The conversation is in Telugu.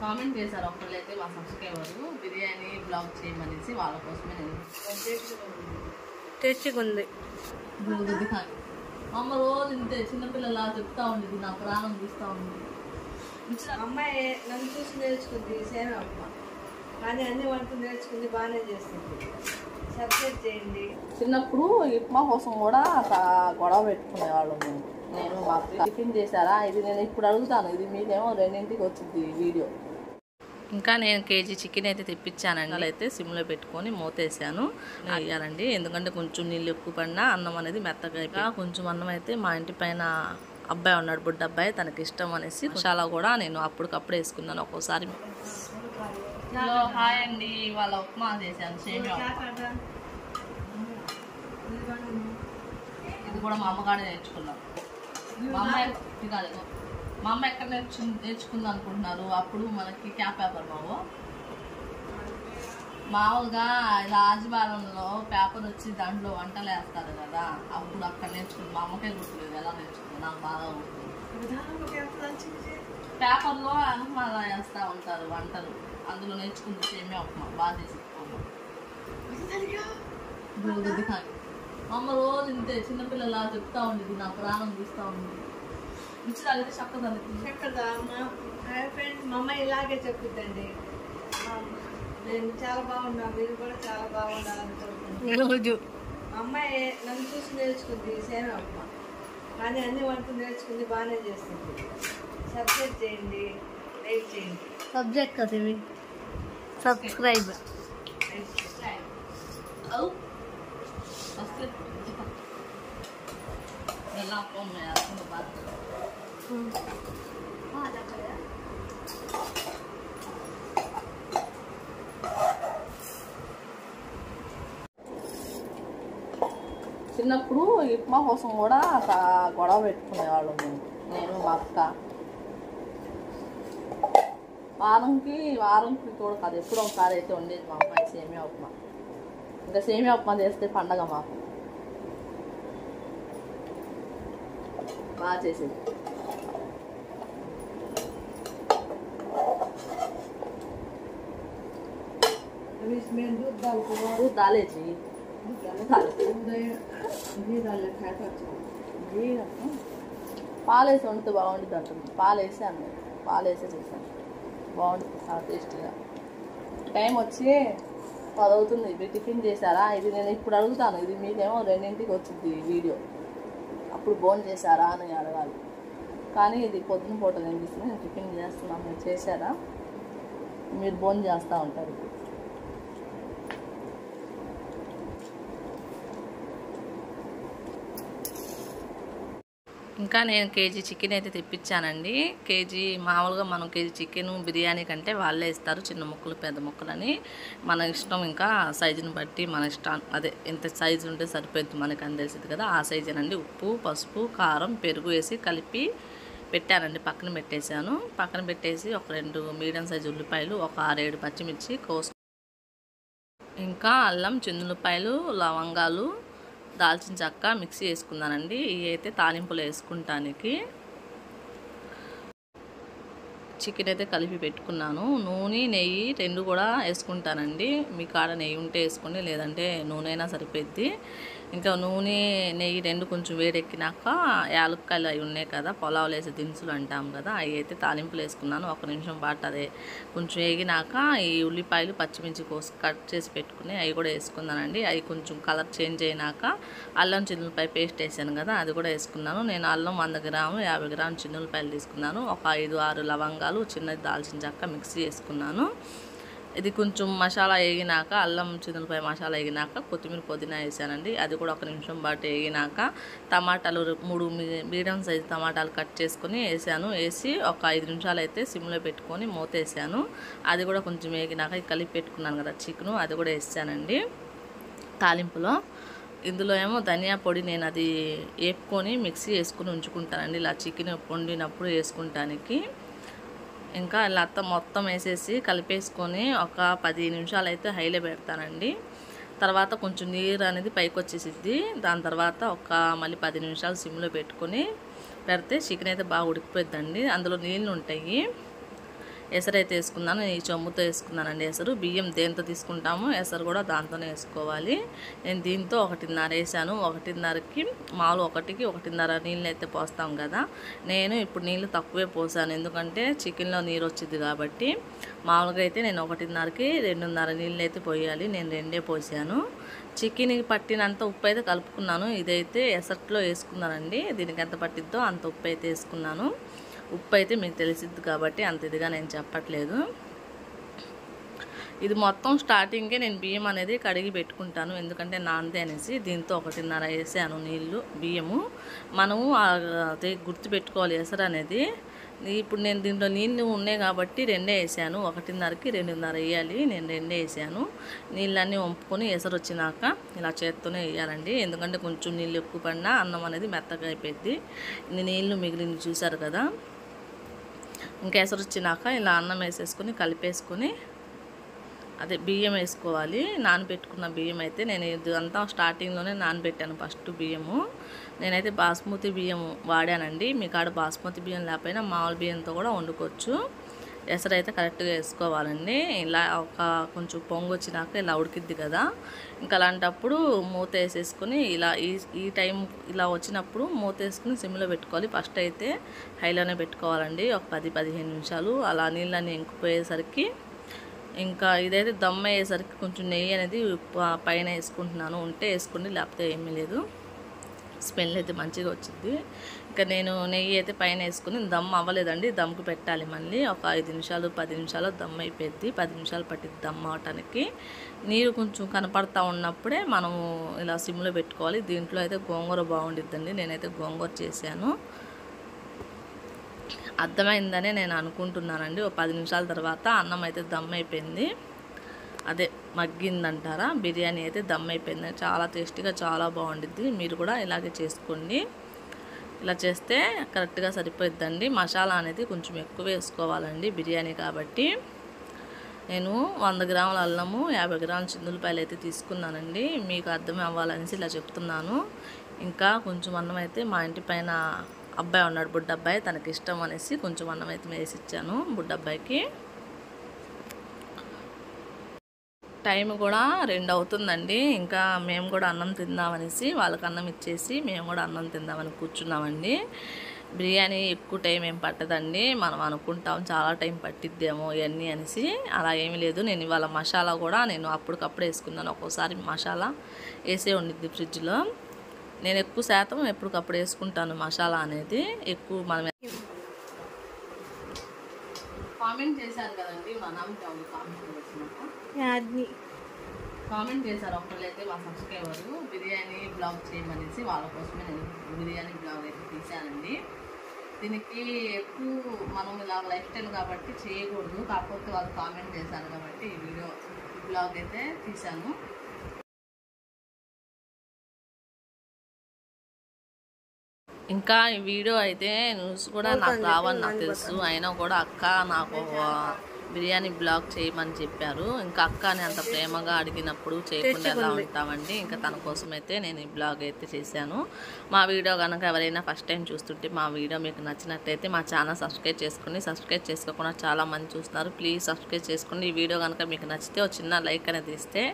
కామెంట్ చేశారు ఒకళ్ళైతే మా సబ్స్క్రైబరు బిర్యానీ బ్లాగ్ చేయమనేసి వాళ్ళ కోసమే నేను టేస్టీగా ఉంది. అమ్మ రోజు ఇంతే చిన్నపిల్లలా చెప్తా ఉండేది, నా ప్రాణం చూస్తూ ఉండేది. అమ్మాయి నన్ను చూసి నేర్చుకుంది సేమే అమ్మ, కానీ అన్ని వంటలు నేర్చుకుంది, బాగానే చేస్తుంది. సబ్స్క్రైబ్ చేయండి. చిన్నప్పుడు ఉప్మా కోసం కూడా గొడవ పెట్టుకునేవాళ్ళం నేను మా టిఫిన్ చేశారా ఇది నేను ఇప్పుడు అడుగుతాను, ఇది మీకేమో 2ంటికి వచ్చింది వీడియో. ఇంకా నేను కేజీ చికెన్ అయితే తెప్పించానండి. అయితే సిమ్లో పెట్టుకొని మూతేసాను వేయాలండి, ఎందుకంటే కొంచెం నీళ్ళు ఎక్కువ పడినా అన్నం అనేది మెత్తగా అయిపోయి. కొంచెం అన్నం అయితే మా ఇంటి పైన అబ్బాయి ఉన్నాడు, బుడ్డ అబ్బాయి, తనకి ఇష్టం అనేసి చాలా కూడా నేను అప్పటికప్పుడు వేసుకున్నాను. ఒక్కోసారి హాయ్ అండి, వాళ్ళ ఉప్మా చేశాను సేమియా. ఇది కూడా మా అమ్మగానే నేర్చుకున్నాం. మా అమ్మ ఎక్కడ నేర్చుకుంది అనుకుంటున్నారు? అప్పుడు మనకి క్యాప్ పేపర్ మామూలుగా రాజభారంలో పేపర్ వచ్చి దాంట్లో వంటలు వేస్తారు కదా, అప్పుడు అక్కడ నేర్చుకుంది. మా అమ్మకే గుర్తులేదు ఎలా నేర్చుకుంది, నాకు బాగా గుర్తుంది. పేపర్లో అనుమాల వేస్తూ ఉంటారు వంటలు, అందులో నేర్చుకుంది సేమియా ఉప్మా బాగా చేసి. అమ్మ రోజు ఇంతే చిన్నపిల్లలా చెప్తా ఉండేది, నా ప్రాణం చూస్తూ ఉండేది. రుచి చక్కదా మా ఫ్రెండ్ మా అమ్మాయి ఇలాగే చెప్పుద్దండి, నేను చాలా బాగున్నా, మీరు కూడా చాలా బాగుండాలని కోరుకుంటున్నాను. మా అమ్మాయి నన్ను చూసి నేర్చుకుంది సేమే అమ్మ, కానీ అన్ని వంటలు నేర్చుకుంది, బాగానే చేస్తుంది. సబ్స్క్రైబ్ చేయండి, లైక్ చేయండి. సబ్జెక్ట్ కదా ఇవి, సబ్స్క్రైబ్. చిన్నప్పుడు ఉప్మా కోసం కూడా గొడవ పెట్టుకునేవాళ్ళం నేను మా అక్క. వారంకి కూడా కాదు, ఎప్పుడో ఒకసారి అయితే ఉండేది మా అమ్మాయి సేమియా ఉప్మా. ఇంకా సేమియా ఉప్మా చేస్తే పండగ మాకు, బాగా చేసేది. दूध डाले जी, పాలు వేసి వండితే బాగుంటుంది అంటుంది. పాలు వేసాను, పాలు వేసే చేశాను, బాగుంటుంది చాలా టేస్టీగా. టైం వచ్చి 10 అవుతుంది. మీరు టిఫిన్ చేశారా? ఇది నేను ఇప్పుడు అడుగుతాను, ఇది మీకేమో 2ంటికి వచ్చింది వీడియో. అప్పుడు భోజనం చేశారా అని అడగాలి, కానీ ఇది పొద్దున పూట కనిపిస్తుంది. నేను టిఫిన్ చేస్తున్నాను, మీరు చేశారా? మీరు భోజనం చేస్తూ ఉంటారు. ఇంకా నేను కేజీ చికెన్ అయితే తెప్పించానండి. కేజీ మామూలుగా మనం కేజీ చికెన్ బిర్యానీ కంటే వాళ్ళే ఇస్తారు చిన్న ముక్కలు పెద్ద ముక్కలని, మన ఇష్టం. ఇంకా సైజుని బట్టి మన ఇష్టం, అదే ఎంత సైజు ఉంటే సరిపోద్ది మనకు అని తెలిసింది కదా, ఆ సైజేనండి. ఉప్పు, పసుపు, కారం, పెరుగు వేసి కలిపి పెట్టానండి, పక్కన పెట్టేశాను. పక్కన పెట్టేసి ఒక 2 మీడియం సైజు ఉల్లిపాయలు, ఒక 6-7 పచ్చిమిర్చి ఇంకా అల్లం, చిన్నులపాయలు, లవంగాలు, దాల్చిన చెక్క మిక్సీ వేసుకున్నానండి. ఇవి అయితే తాలింపులో వేసుకుంటానికి. చికెన్ అయితే కలిపి పెట్టుకున్నాను. నూనె, నెయ్యి 2 కూడా వేసుకుంటానండి. మీ కాడ నెయ్యి ఉంటే వేసుకోండి, లేదంటే నూనె అయినా సరిపోద్ది. ఇంకా నూనె, నెయ్యి 2 కొంచెం వేడెక్కినాక యాలక్కాయలు అవి ఉన్నాయి కదా, పొలావులు వేసే దినుసులు అంటాం కదా, అవి అయితే తాలింపులు వేసుకున్నాను. 1 నిమిషం పాటు అదే కొంచెం వేగినాక ఈ ఉల్లిపాయలు, పచ్చిమిర్చి కట్ చేసి పెట్టుకుని అవి కూడా వేసుకున్నానండి. అవి కొంచెం కలర్ చేంజ్ అయినాక అల్లం చిన్నులపాయ పేస్ట్ వేసాను కదా, అది కూడా వేసుకున్నాను. నేను అల్లం 100 గ్రాములు, 50 గ్రాములు చిన్నులపాయలు తీసుకున్నాను. ఒక 5-6 లవంగాలు, చిన్నది దాల్చిన చెక్క మిక్సీ వేసుకున్నాను. ఇది కొంచెం మసాలా వేగినాక, అల్లం చిన్నులపాయ మసాలా వేగినాక కొత్తిమీర, పుదీనా వేసానండి. అది కూడా 1 నిమిషం పాటు వేగినాక టమాటాలు 3 మీడియం సైజు టమాటాలు కట్ చేసుకొని వేసాను. వేసి ఒక 5 నిమిషాలు అయితే సిమ్లో పెట్టుకొని మూతేసాను. అది కూడా కొంచెం వేగినాక కలిపి పెట్టుకున్నాను కదా చికెను, అది కూడా వేసానండి తాలింపులో. ఇందులో ఏమో ధనియా పొడి నేను అది వేపుకొని మిక్సీ వేసుకొని ఉంచుకుంటానండి, ఇలా చికెన్ వండినప్పుడు వేసుకుంటానికి. ఇంకా ఇలా మొత్తం వేసేసి కలిపేసుకొని ఒక 10 నిమిషాలు అయితే హైలో పెడతానండి. తర్వాత కొంచెం నీరు అనేది పైకి వచ్చేసిద్ది. దాని తర్వాత మళ్ళీ 10 నిమిషాలు సిమ్లో పెట్టుకొని పెడితే చికెన్ అయితే బాగా ఉడికిపోద్దండి. అందులో నీళ్ళు ఉంటాయి. ఎసరు అయితే వేసుకున్నాను. ఈ చెంబుతో వేసుకున్నానండి ఎసరు. బియ్యం దేంతో తీసుకుంటామో ఎసరు కూడా దాంతోనే వేసుకోవాలి. నేను దీంతో 1.5 వేసాను. 1.5కి మామూలు 1కి 1.5 నీళ్ళు అయితే పోస్తాం కదా, నేను ఇప్పుడు నీళ్ళు తక్కువే పోసాను. ఎందుకంటే చికెన్లో నీరు వచ్చింది కాబట్టి. మామూలుగా అయితే నేను 1.5కి 2.5 నీళ్ళు అయితే పోయాలి. నేను 2 పోసాను. చికెన్కి పట్టినంత ఉప్పు అయితే కలుపుకున్నాను. ఇదైతే ఎసట్లో వేసుకున్నానండి. దీనికి ఎంత పట్టిద్దో అంత ఉప్పు అయితే వేసుకున్నాను. ఉప్పు అయితే మీకు తెలిసిద్ది కాబట్టి అంత ఇదిగా నేను చెప్పట్లేదు. ఇది మొత్తం స్టార్టింగే నేను బియ్యం అనేది కడిగి పెట్టుకుంటాను, ఎందుకంటే నాందే అనేసి. దీంతో 1.5 వేసాను నీళ్ళు, బియ్యము. మనము అదే గుర్తుపెట్టుకోవాలి ఎసరు అనేది. ఇప్పుడు నేను దీంట్లో నీళ్ళు ఉన్నాయి కాబట్టి 2 వేసాను. 1.5కి 2.5 వేయాలి. నేను 2 వేసాను. నీళ్ళన్నీ వంపుకొని ఎసరు వచ్చినాక ఇలా చేత్తోనే వేయాలండి, ఎందుకంటే కొంచెం నీళ్ళు ఎక్కువ పడినా అన్నం అనేది మెత్తగా అయిపోద్ది. ఇన్ని నీళ్ళు మిగిలింది చూసారు కదా. ఇంకా ఎసరు వచ్చినాక ఇలా అన్నం వేసేసుకొని కలిపేసుకొని అదే బియ్యం వేసుకోవాలి. నానబెట్టుకున్న బియ్యం అయితే నేను ఇదంతా స్టార్టింగ్లోనే నానబెట్టాను ఫస్ట్ బియ్యము. నేనైతే బాస్మతి బియ్యం వాడానండి. మీ కాడ బాస్మతి బియ్యం లేకపోయినా మామూలు బియ్యంతో కూడా వండుకోవచ్చు. ఎసరు అయితే కరెక్ట్గా వేసుకోవాలండి. ఇలా కొంచెం పొంగు వచ్చినాక ఇలా ఉడికిద్ది కదా, ఇంకా అలాంటప్పుడు మూత వేసేసుకొని ఇలా ఈ టైం ఇలా వచ్చినప్పుడు మూత వేసుకుని సిమ్లో పెట్టుకోవాలి. ఫస్ట్ అయితే హైలోనే పెట్టుకోవాలండి, ఒక 10-15 నిమిషాలు. అలా నీళ్ళని ఇంకిపోయేసరికి ఇంకా ఇదైతే దమ్ అయ్యేసరికి కొంచెం నెయ్యి అనేది పైన వేసుకుంటున్నాను. ఉంటే వేసుకోండి, లేకపోతే ఏమీ లేదు. స్మెల్ అయితే మంచిగా వచ్చింది. ఇంకా నేను నెయ్యి అయితే పైన వేసుకుని దమ్ అవ్వలేదండి, దమ్కి పెట్టాలి మళ్ళీ. ఒక 5 నిమిషాలు 10 నిమిషాలు దమ్ అయిపోద్ది. 10 నిమిషాలు పట్టిద్ది దమ్ అవటానికి. నీరు కొంచెం కనపడతా ఉన్నప్పుడే మనము ఇలా సిమ్లో పెట్టుకోవాలి. దీంట్లో అయితే గోంగూర బాగుండిద్దండి. నేనైతే గోంగూర చేశాను. అర్థమైందనే నేను అనుకుంటున్నానండి. ఒక 10 నిమిషాల తర్వాత అన్నం అయితే దమ్ అయిపోయింది, అదే మగ్గిందంటారా, బిర్యానీ అయితే దమ్ అయిపోయింది. చాలా టేస్టీగా చాలా బాగుండిద్ది. మీరు కూడా ఇలాగే చేసుకోండి. ఇలా చేస్తే కరెక్ట్గా సరిపోద్దండి. మసాలా అనేది కొంచెం ఎక్కువ వేసుకోవాలండి బిర్యానీ కాబట్టి. నేను 100 గ్రాముల అల్లము, 50 గ్రాముల చిందులపాయలు అయితే తీసుకున్నానండి. మీకు అర్థం అవ్వాలనేసి ఇలా చెప్తున్నాను. ఇంకా కొంచెం అన్నం అయితే మా ఇంటి పైన అబ్బాయి ఉన్నాడు, బుడ్డబ్బాయి, తనకి ఇష్టం అనేసి కొంచెం అన్నం అయితే వేసి ఇచ్చాను బుడ్డబ్బాయికి. టైం కూడా 2 అవుతుందండి. ఇంకా మేము కూడా అన్నం తిందామనేసి వాళ్ళకి అన్నం ఇచ్చేసి మేము కూడా అన్నం తిందామని కూర్చున్నామండి. బిర్యానీ ఎక్కువ టైం ఏం పట్టదండి. మనం అనుకుంటాం చాలా టైం పట్టిద్దేమో ఇవన్నీ అనేసి, అలా ఏమీ లేదు. నేను ఇవాళ మసాలా కూడా నేను అప్పటికప్పుడు వేసుకున్నాను. ఒక్కోసారి మసాలా వేసే ఉండిద్ది ఫ్రిడ్జ్లో. నేను ఎక్కువ శాతం ఎప్పటికప్పుడు వేసుకుంటాను మసాలా అనేది. ఎక్కువ మనం కామెంట్ చేశారు కదండి, మా నాన్నకి అవును కామెంట్ చేసినట్టు కామెంట్ చేశారు ఒకళ్ళైతే మా సబ్స్క్రైబరు బిర్యానీ బ్లాగ్ చేయమనేసి. వాళ్ళ కోసమే నేను బిర్యానీ బ్లాగ్ అయితే తీశానండి. దీనికి ఎక్కువ మనం ఇలా లైఫ్ స్టైల్ కాబట్టి చేయకూడదు, కాకపోతే వాళ్ళు కామెంట్ చేశారు కాబట్టి ఈ వీడియో బ్లాగ్ అయితే తీశాను. ఇంకా ఈ వీడియో అయితే న్యూస్ కూడా నాకు రావని నాకు తెలుసు, అయినా కూడా అక్క నాకు బిర్యానీ బ్లాగ్ చేయమని చెప్పారు. ఇంకా అక్కని అంత ప్రేమగా అడిగినప్పుడు చేయకుండా ఎలా ఉంటామండి. ఇంకా తన కోసం అయితే నేను ఈ బ్లాగ్ అయితే చేశాను. మా వీడియో కనుక ఎవరైనా ఫస్ట్ టైం చూస్తుంటే మా వీడియో మీకు నచ్చినట్టయితే మా ఛానల్ సబ్స్క్రైబ్ చేసుకోండి. సబ్స్క్రైబ్ చేసుకోకుండా చాలా మంది చూస్తున్నారు, ప్లీజ్ సబ్స్క్రైబ్ చేసుకోండి. ఈ వీడియో కనుక మీకు నచ్చితే ఒక చిన్న లైక్ అనేది ఇస్తే